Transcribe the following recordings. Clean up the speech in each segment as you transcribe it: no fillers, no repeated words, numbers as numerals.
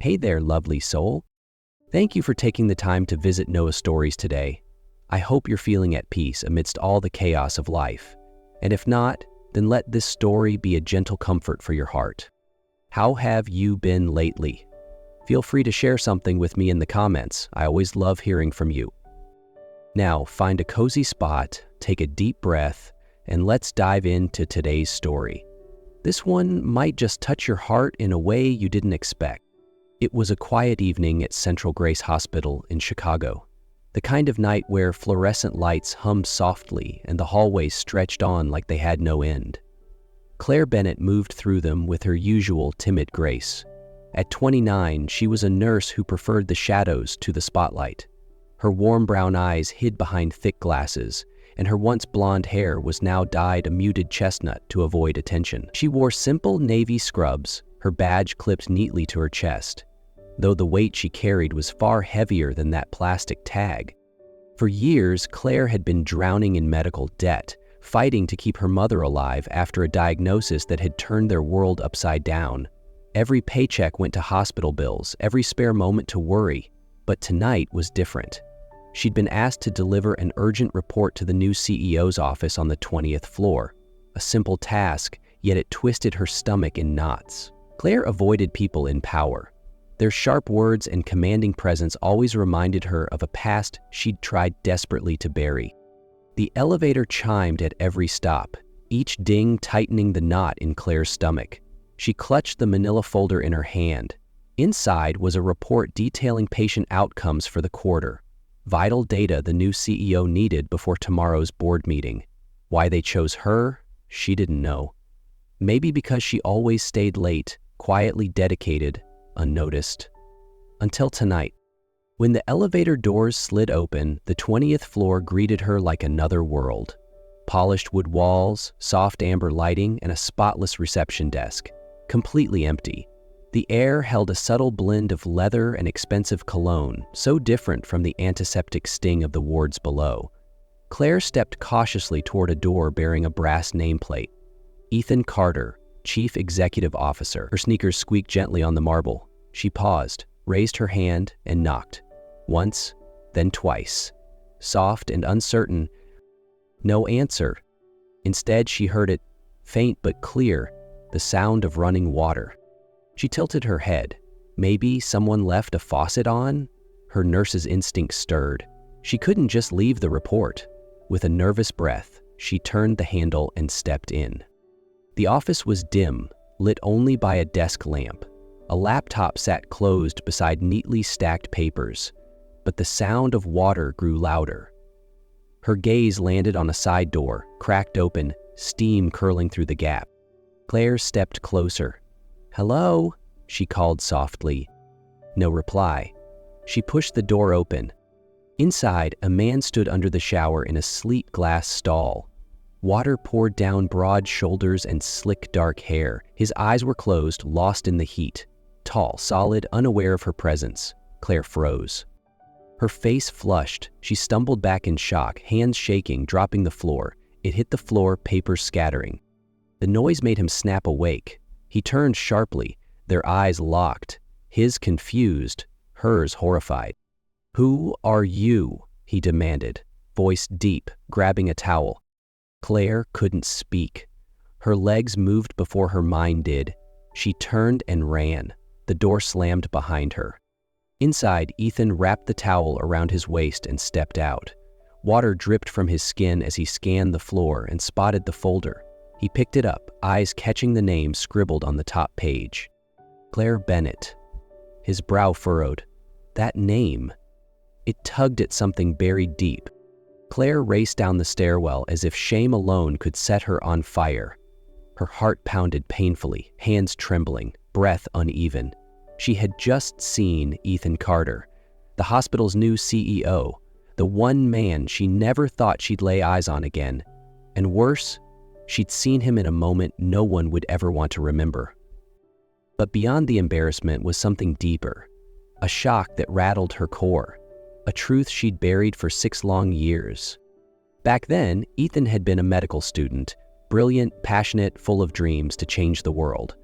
Hey there, lovely soul. Thank you for taking the time to visit Noah Stories today. I hope you're feeling at peace amidst all the chaos of life. And if not, then let this story be a gentle comfort for your heart. How have you been lately? Feel free to share something with me in the comments. I always love hearing from you. Now, find a cozy spot, take a deep breath, and let's dive into today's story. This one might just touch your heart in a way you didn't expect. It was a quiet evening at Central Grace Hospital in Chicago, the kind of night where fluorescent lights hummed softly and the hallways stretched on like they had no end. Claire Bennett moved through them with her usual timid grace. At 29, she was a nurse who preferred the shadows to the spotlight. Her warm brown eyes hid behind thick glasses, and her once blonde hair was now dyed a muted chestnut to avoid attention. She wore simple navy scrubs, her badge clipped neatly to her chest, though the weight she carried was far heavier than that plastic tag. For years, Claire had been drowning in medical debt, fighting to keep her mother alive after a diagnosis that had turned their world upside down. Every paycheck went to hospital bills, every spare moment to worry. But tonight was different. She'd been asked to deliver an urgent report to the new CEO's office on the 20th floor. A simple task, yet it twisted her stomach in knots. Claire avoided people in power. Their sharp words and commanding presence always reminded her of a past she'd tried desperately to bury. The elevator chimed at every stop, each ding tightening the knot in Claire's stomach. She clutched the manila folder in her hand. Inside was a report detailing patient outcomes for the quarter, vital data the new CEO needed before tomorrow's board meeting. Why they chose her, she didn't know. Maybe because she always stayed late, quietly dedicated, unnoticed. Until tonight. When the elevator doors slid open, the 20th floor greeted her like another world. Polished wood walls, soft amber lighting, and a spotless reception desk. Completely empty. The air held a subtle blend of leather and expensive cologne, so different from the antiseptic sting of the wards below. Claire stepped cautiously toward a door bearing a brass nameplate. Ethan Carter, Chief Executive Officer. Her sneakers squeaked gently on the marble. She paused, raised her hand, and knocked. Once, then twice. Soft and uncertain. No answer. Instead, she heard it, faint but clear, the sound of running water. She tilted her head. Maybe someone left a faucet on? Her nurse's instinct stirred. She couldn't just leave the report. With a nervous breath, she turned the handle and stepped in. The office was dim, lit only by a desk lamp. A laptop sat closed beside neatly stacked papers, but the sound of water grew louder. Her gaze landed on a side door, cracked open, steam curling through the gap. Claire stepped closer. "Hello?" she called softly. No reply. She pushed the door open. Inside, a man stood under the shower in a sleek glass stall. Water poured down broad shoulders and slick dark hair. His eyes were closed, lost in the heat. Tall, solid, unaware of her presence. Claire froze. Her face flushed. She stumbled back in shock, hands shaking, dropping the floor. It hit the floor, papers scattering. The noise made him snap awake. He turned sharply, their eyes locked, his confused, hers horrified. "Who are you?" he demanded, voice deep, grabbing a towel. Claire couldn't speak. Her legs moved before her mind did. She turned and ran. The door slammed behind her. Inside, Ethan wrapped the towel around his waist and stepped out. Water dripped from his skin as he scanned the floor and spotted the folder. He picked it up, eyes catching the name scribbled on the top page. Claire Bennett. His brow furrowed. That name. It tugged at something buried deep. Claire raced down the stairwell as if shame alone could set her on fire. Her heart pounded painfully, hands trembling, breath uneven. She had just seen Ethan Carter, the hospital's new CEO, the one man she never thought she'd lay eyes on again. And worse, she'd seen him in a moment no one would ever want to remember. But beyond the embarrassment was something deeper, a shock that rattled her core, a truth she'd buried for 6 long years. Back then, Ethan had been a medical student, brilliant, passionate, full of dreams to change the world.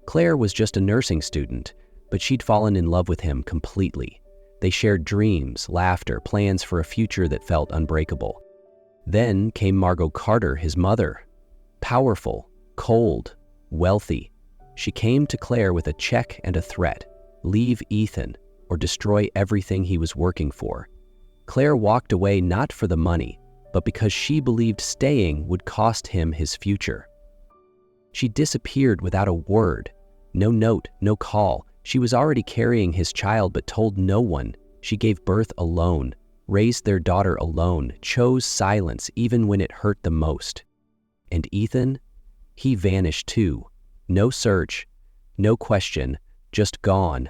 Claire was just a nursing student, but she'd fallen in love with him completely. They shared dreams, laughter, plans for a future that felt unbreakable. Then came Margot Carter, his mother. Powerful, cold, wealthy. She came to Claire with a check and a threat: leave Ethan or destroy everything he was working for. Claire walked away not for the money, but because she believed staying would cost him his future. She disappeared without a word. No note, no call. She was already carrying his child but told no one. She gave birth alone, raised their daughter alone, chose silence even when it hurt the most. And Ethan? He vanished too. No search, no question, just gone.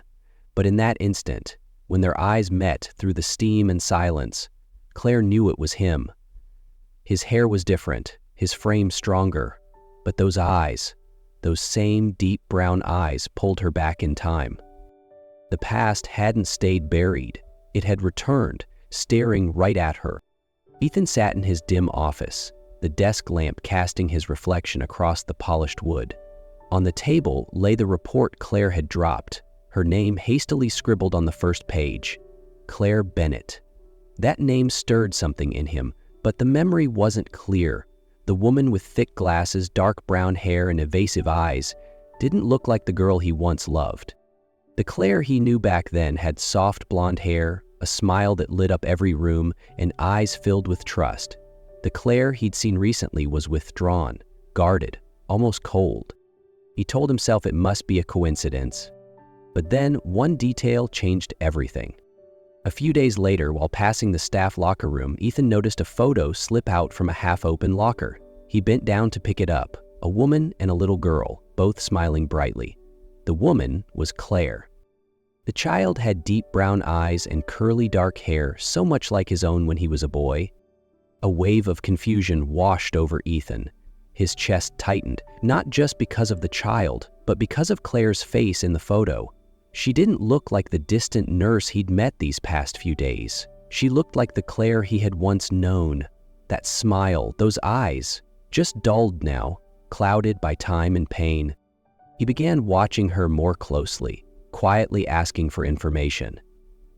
But in that instant, when their eyes met through the steam and silence, Claire knew it was him. His hair was different, his frame stronger, but those eyes, those same deep brown eyes pulled her back in time. The past hadn't stayed buried. It had returned, staring right at her. Ethan sat in his dim office, the desk lamp casting his reflection across the polished wood. On the table lay the report Claire had dropped, her name hastily scribbled on the first page: Claire Bennett. That name stirred something in him, but the memory wasn't clear. The woman with thick glasses, dark brown hair, and evasive eyes didn't look like the girl he once loved. The Claire he knew back then had soft blonde hair, a smile that lit up every room, and eyes filled with trust. The Claire he'd seen recently was withdrawn, guarded, almost cold. He told himself it must be a coincidence. But then one detail changed everything. A few days later, while passing the staff locker room, Ethan noticed a photo slip out from a half-open locker. He bent down to pick it up, a woman and a little girl, both smiling brightly. The woman was Claire. The child had deep brown eyes and curly dark hair, so much like his own when he was a boy. A wave of confusion washed over Ethan. His chest tightened, not just because of the child, but because of Claire's face in the photo. She didn't look like the distant nurse he'd met these past few days. She looked like the Claire he had once known. That smile, those eyes, just dulled now, clouded by time and pain. He began watching her more closely, quietly asking for information.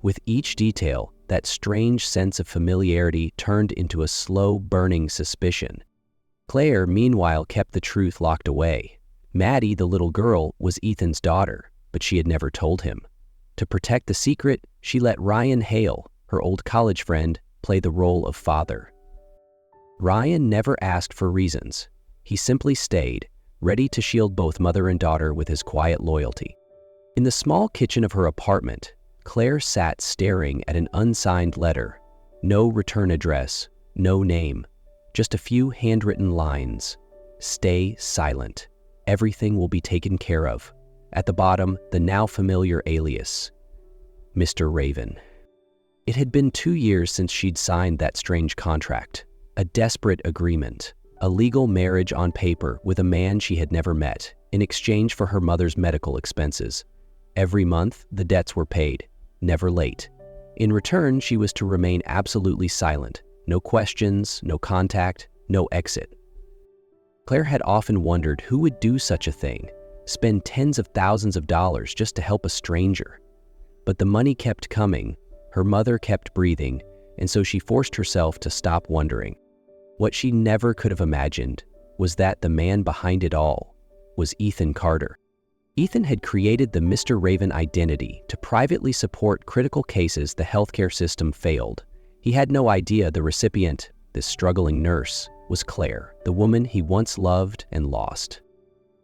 With each detail, that strange sense of familiarity turned into a slow, burning suspicion. Claire, meanwhile, kept the truth locked away. Maddie, the little girl, was Ethan's daughter, but she had never told him. To protect the secret, she let Ryan Hale, her old college friend, play the role of father. Ryan never asked for reasons. He simply stayed, ready to shield both mother and daughter with his quiet loyalty. In the small kitchen of her apartment, Claire sat staring at an unsigned letter. No return address, no name, just a few handwritten lines. Stay silent. Everything will be taken care of. At the bottom, the now familiar alias, Mr. Raven. It had been 2 years since she'd signed that strange contract, a desperate agreement, a legal marriage on paper with a man she had never met, in exchange for her mother's medical expenses. Every month, the debts were paid, never late. In return, she was to remain absolutely silent, no questions, no contact, no exit. Claire had often wondered who would do such a thing, spend tens of thousands of dollars just to help a stranger. But the money kept coming, her mother kept breathing, and so she forced herself to stop wondering. What she never could have imagined was that the man behind it all was Ethan Carter. Ethan had created the Mr. Raven identity to privately support critical cases the healthcare system failed. He had no idea the recipient, this struggling nurse, was Claire, the woman he once loved and lost.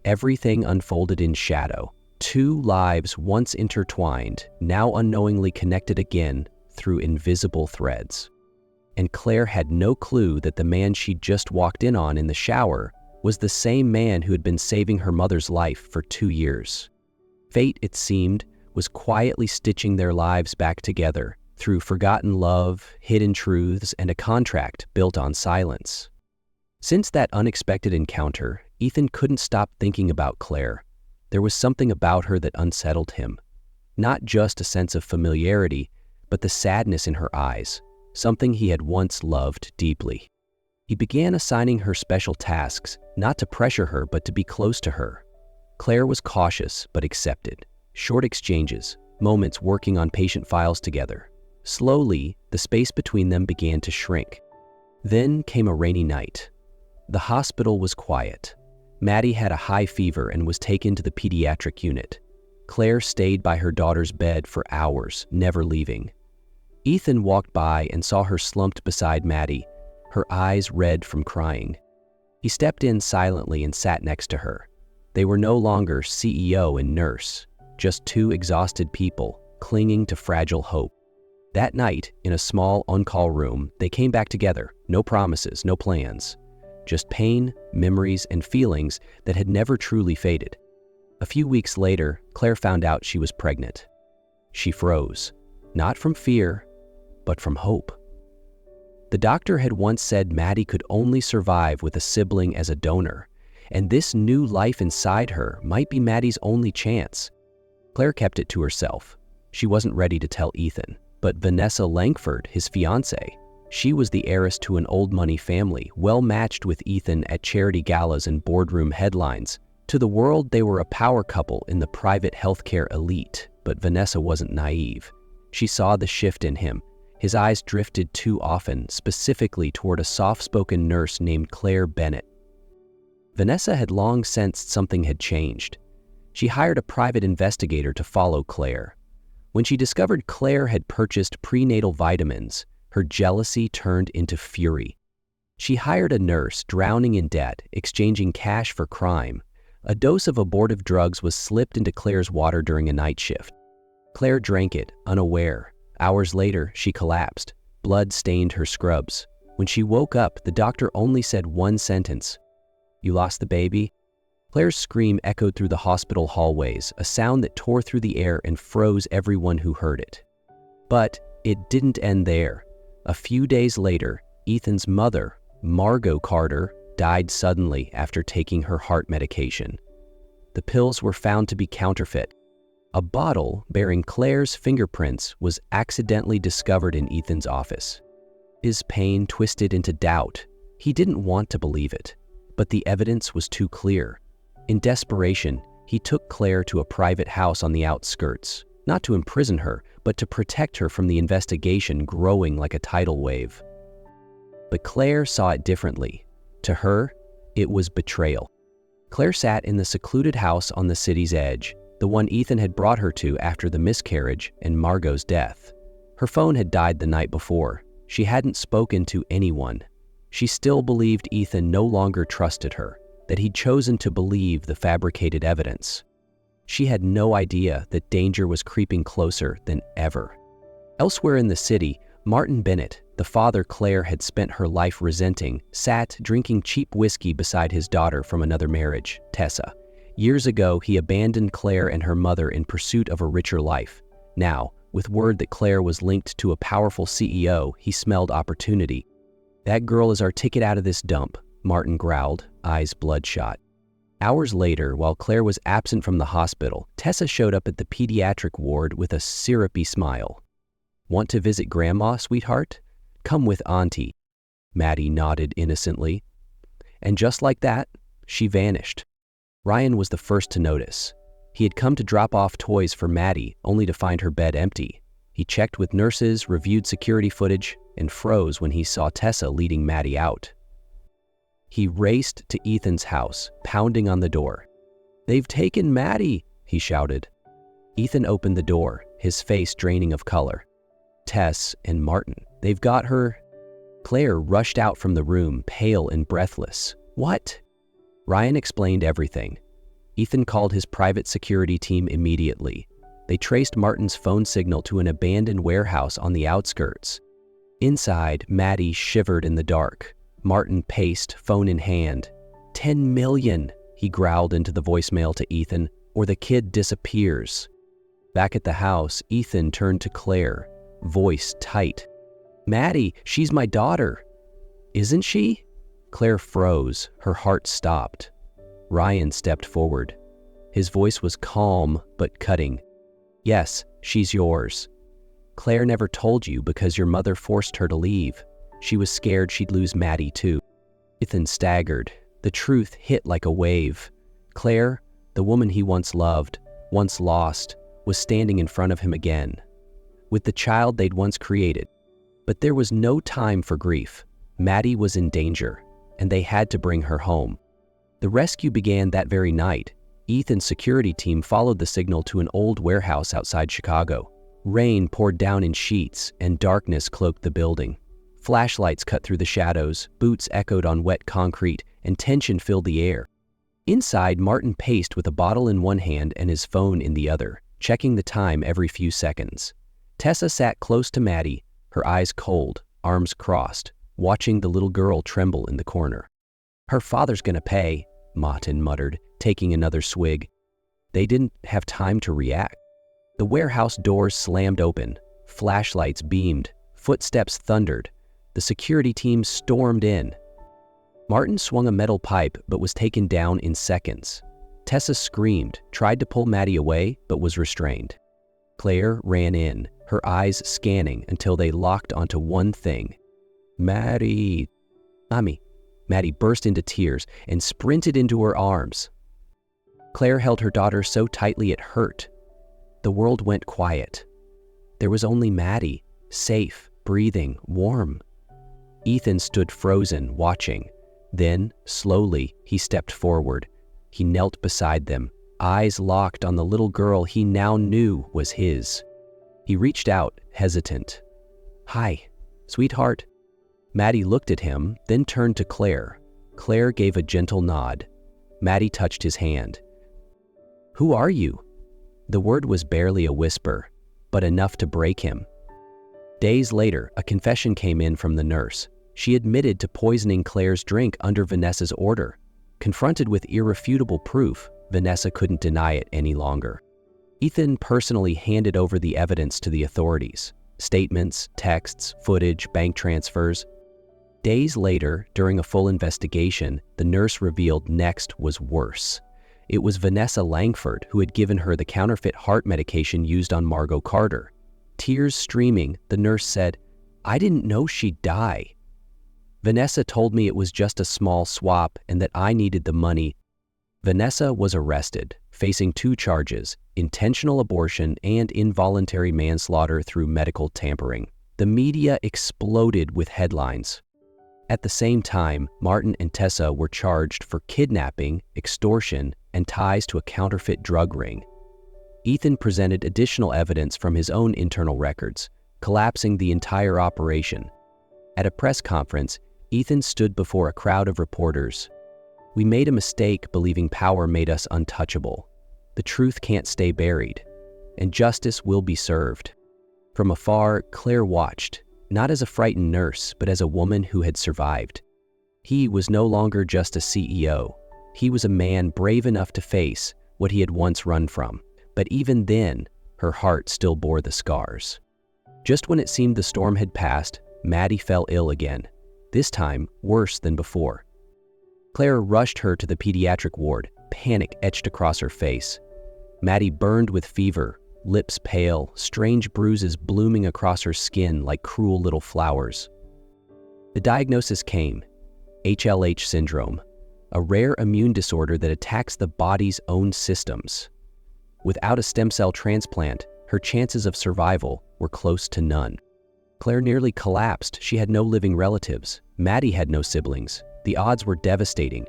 Everything unfolded in shadow. 2 lives once intertwined, now unknowingly connected again through invisible threads. And Claire had no clue that the man she'd just walked in on in the shower was the same man who had been saving her mother's life for 2 years. Fate, it seemed, was quietly stitching their lives back together through forgotten love, hidden truths, and a contract built on silence. Since that unexpected encounter, Ethan couldn't stop thinking about Claire. There was something about her that unsettled him. Not just a sense of familiarity, but the sadness in her eyes, something he had once loved deeply. He began assigning her special tasks, not to pressure her, but to be close to her. Claire was cautious, but accepted. Short exchanges, moments working on patient files together. Slowly, the space between them began to shrink. Then came a rainy night. The hospital was quiet. Maddie had a high fever and was taken to the pediatric unit. Claire stayed by her daughter's bed for hours, never leaving. Ethan walked by and saw her slumped beside Maddie, her eyes red from crying. He stepped in silently and sat next to her. They were no longer CEO and nurse, just two exhausted people clinging to fragile hope. That night, in a small on-call room, they came back together. No promises, no plans. Just pain, memories, and feelings that had never truly faded. A few weeks later, Claire found out she was pregnant. She froze, not from fear, but from hope. The doctor had once said Maddie could only survive with a sibling as a donor, and this new life inside her might be Maddie's only chance. Claire kept it to herself. She wasn't ready to tell Ethan, but Vanessa Langford, his fiancée, she was the heiress to an old money family, well matched with Ethan at charity galas and boardroom headlines. To the world, they were a power couple in the private healthcare elite, but Vanessa wasn't naive. She saw the shift in him. His eyes drifted too often, specifically toward a soft-spoken nurse named Claire Bennett. Vanessa had long sensed something had changed. She hired a private investigator to follow Claire. When she discovered Claire had purchased prenatal vitamins, her jealousy turned into fury. She hired a nurse drowning in debt, exchanging cash for crime. A dose of abortive drugs was slipped into Claire's water during a night shift. Claire drank it, unaware. Hours later, she collapsed. Blood stained her scrubs. When she woke up, the doctor only said one sentence. "You lost the baby?" Claire's scream echoed through the hospital hallways, a sound that tore through the air and froze everyone who heard it. But it didn't end there. A few days later, Ethan's mother, Margot Carter, died suddenly after taking her heart medication. The pills were found to be counterfeit. A bottle bearing Claire's fingerprints was accidentally discovered in Ethan's office. His pain twisted into doubt. He didn't want to believe it, but the evidence was too clear. In desperation, he took Claire to a private house on the outskirts, not to imprison her, but to protect her from the investigation growing like a tidal wave. But Claire saw it differently. To her, it was betrayal. Claire sat in the secluded house on the city's edge, the one Ethan had brought her to after the miscarriage and Margot's death. Her phone had died the night before. She hadn't spoken to anyone. She still believed Ethan no longer trusted her, that he'd chosen to believe the fabricated evidence. She had no idea that danger was creeping closer than ever. Elsewhere in the city, Martin Bennett, the father Claire had spent her life resenting, sat drinking cheap whiskey beside his daughter from another marriage, Tessa. Years ago, he abandoned Claire and her mother in pursuit of a richer life. Now, with word that Claire was linked to a powerful CEO, he smelled opportunity. "That girl is our ticket out of this dump," Martin growled, eyes bloodshot. Hours later, while Claire was absent from the hospital, Tessa showed up at the pediatric ward with a syrupy smile. "Want to visit Grandma, sweetheart? Come with Auntie." Maddie nodded innocently. And just like that, she vanished. Ryan was the first to notice. He had come to drop off toys for Maddie, only to find her bed empty. He checked with nurses, reviewed security footage, and froze when he saw Tessa leading Maddie out. He raced to Ethan's house, pounding on the door. "They've taken Maddie," he shouted. Ethan opened the door, his face draining of color. "Tess and Martin, they've got her." Claire rushed out from the room, pale and breathless. "What?" Ryan explained everything. Ethan called his private security team immediately. They traced Martin's phone signal to an abandoned warehouse on the outskirts. Inside, Maddie shivered in the dark. Martin paced, phone in hand. "10 million, he growled into the voicemail to Ethan, "or the kid disappears." Back at the house, Ethan turned to Claire, voice tight. "Maddie, she's my daughter." "Isn't she?" Claire froze, her heart stopped. Ryan stepped forward. His voice was calm but cutting. "Yes, she's yours. Claire never told you because your mother forced her to leave. She was scared she'd lose Maddie too." Ethan staggered. The truth hit like a wave. Claire, the woman he once loved, once lost, was standing in front of him again, with the child they'd once created. But there was no time for grief. Maddie was in danger, and they had to bring her home. The rescue began that very night. Ethan's security team followed the signal to an old warehouse outside Chicago. Rain poured down in sheets, and darkness cloaked the building. Flashlights cut through the shadows, boots echoed on wet concrete, and tension filled the air. Inside, Martin paced with a bottle in one hand and his phone in the other, checking the time every few seconds. Tessa sat close to Maddie, her eyes cold, arms crossed, watching the little girl tremble in the corner. "Her father's gonna pay," Martin muttered, taking another swig. They didn't have time to react. The warehouse doors slammed open, flashlights beamed, footsteps thundered. The security team stormed in. Martin swung a metal pipe but was taken down in seconds. Tessa screamed, tried to pull Maddie away, but was restrained. Claire ran in, her eyes scanning until they locked onto one thing. "Maddie, Mommy." Maddie burst into tears and sprinted into her arms. Claire held her daughter so tightly it hurt. The world went quiet. There was only Maddie, safe, breathing, warm. Ethan stood frozen, watching. Then, slowly, he stepped forward. He knelt beside them, eyes locked on the little girl he now knew was his. He reached out, hesitant. "Hi, sweetheart." Maddie looked at him, then turned to Claire. Claire gave a gentle nod. Maddie touched his hand. "Who are you?" The word was barely a whisper, but enough to break him. Days later, a confession came in from the nurse. She admitted to poisoning Claire's drink under Vanessa's order. Confronted with irrefutable proof, Vanessa couldn't deny it any longer. Ethan personally handed over the evidence to the authorities. Statements, texts, footage, bank transfers. Days later, during a full investigation, the nurse revealed next was worse. It was Vanessa Langford who had given her the counterfeit heart medication used on Margot Carter. Tears streaming, the nurse said, "I didn't know she'd die. Vanessa told me it was just a small swap and that I needed the money." Vanessa was arrested, facing 2 charges, intentional abortion and involuntary manslaughter through medical tampering. The media exploded with headlines. At the same time, Martin and Tessa were charged for kidnapping, extortion, and ties to a counterfeit drug ring. Ethan presented additional evidence from his own internal records, collapsing the entire operation. At a press conference, Ethan stood before a crowd of reporters. "We made a mistake believing power made us untouchable. The truth can't stay buried, and justice will be served." From afar, Claire watched, not as a frightened nurse, but as a woman who had survived. He was no longer just a CEO. He was a man brave enough to face what he had once run from. But even then, her heart still bore the scars. Just when it seemed the storm had passed, Maddie fell ill again, this time worse than before. Claire rushed her to the pediatric ward, panic etched across her face. Maddie burned with fever, lips pale, strange bruises blooming across her skin like cruel little flowers. The diagnosis came: HLH syndrome, a rare immune disorder that attacks the body's own systems. Without a stem cell transplant, her chances of survival were close to none. Claire nearly collapsed. She had no living relatives. Maddie had no siblings. The odds were devastating.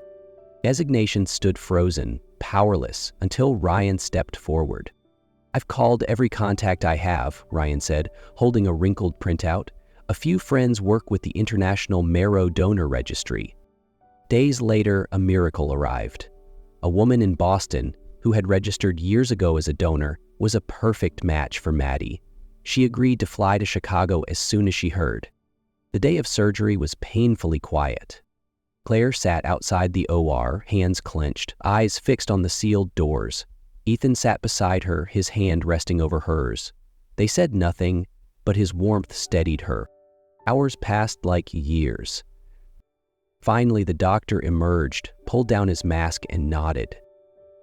Designation stood frozen, powerless, until Ryan stepped forward. "I've called every contact I have," Ryan said, holding a wrinkled printout. "A few friends work with the International Marrow Donor Registry." Days later, a miracle arrived. A woman in Boston, who had registered years ago as a donor, was a perfect match for Maddie. She agreed to fly to Chicago as soon as she heard. The day of surgery was painfully quiet. Claire sat outside the OR, hands clenched, eyes fixed on the sealed doors. Ethan sat beside her, his hand resting over hers. They said nothing, but his warmth steadied her. Hours passed like years. Finally, the doctor emerged, pulled down his mask, and nodded.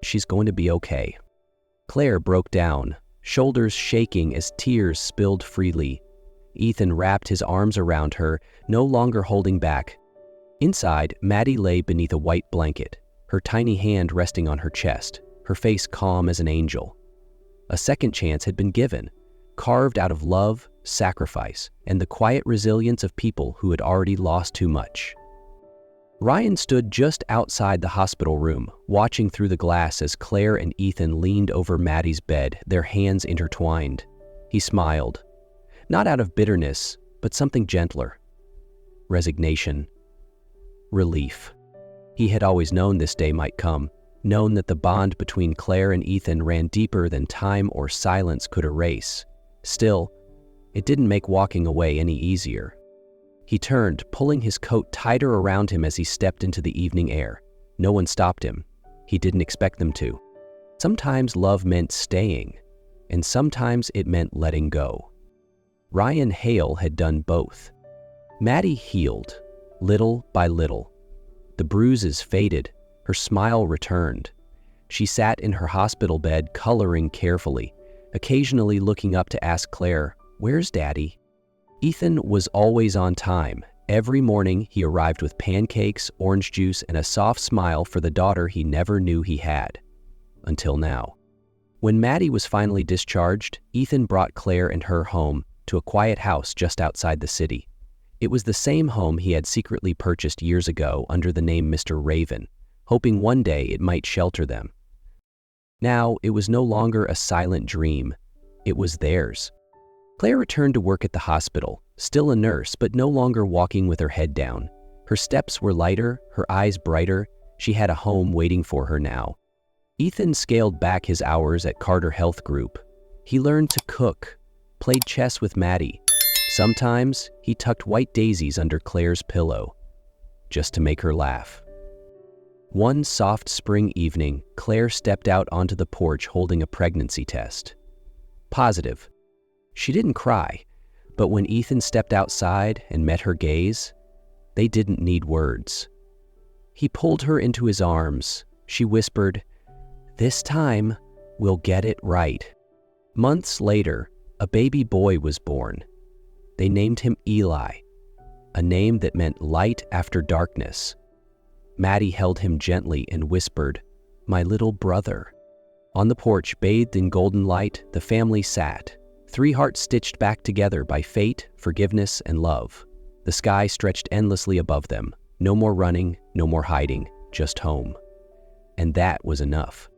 "She's going to be okay." Claire broke down, shoulders shaking as tears spilled freely. Ethan wrapped his arms around her, no longer holding back. Inside, Maddie lay beneath a white blanket, her tiny hand resting on her chest, her face calm as an angel. A second chance had been given, carved out of love, sacrifice, and the quiet resilience of people who had already lost too much. Ryan stood just outside the hospital room, watching through the glass as Claire and Ethan leaned over Maddie's bed, their hands intertwined. He smiled, not out of bitterness, but something gentler. Resignation. Relief. He had always known this day might come, known that the bond between Claire and Ethan ran deeper than time or silence could erase. Still, it didn't make walking away any easier. He turned, pulling his coat tighter around him as he stepped into the evening air. No one stopped him. He didn't expect them to. Sometimes love meant staying, and sometimes it meant letting go. Ryan Hale had done both. Maddie healed, little by little. The bruises faded, her smile returned. She sat in her hospital bed, coloring carefully, occasionally looking up to ask Claire, "Where's Daddy?" Ethan was always on time. Every morning he arrived with pancakes, orange juice, and a soft smile for the daughter he never knew he had. Until now. When Maddie was finally discharged, Ethan brought Claire and her home to a quiet house just outside the city. It was the same home he had secretly purchased years ago under the name Mr. Raven, hoping one day it might shelter them. Now, it was no longer a silent dream. It was theirs. Claire returned to work at the hospital, still a nurse, but no longer walking with her head down. Her steps were lighter, her eyes brighter. She had a home waiting for her now. Ethan scaled back his hours at Carter Health Group. He learned to cook, played chess with Maddie. Sometimes, he tucked white daisies under Claire's pillow, just to make her laugh. One soft spring evening, Claire stepped out onto the porch holding a pregnancy test. Positive. She didn't cry, but when Ethan stepped outside and met her gaze, they didn't need words. He pulled her into his arms. She whispered, "This time, we'll get it right." Months later, a baby boy was born. They named him Eli, a name that meant light after darkness. Maddie held him gently and whispered, "My little brother." On the porch, bathed in golden light, the family sat, three hearts stitched back together by fate, forgiveness, and love. The sky stretched endlessly above them. No more running, no more hiding, just home. And that was enough.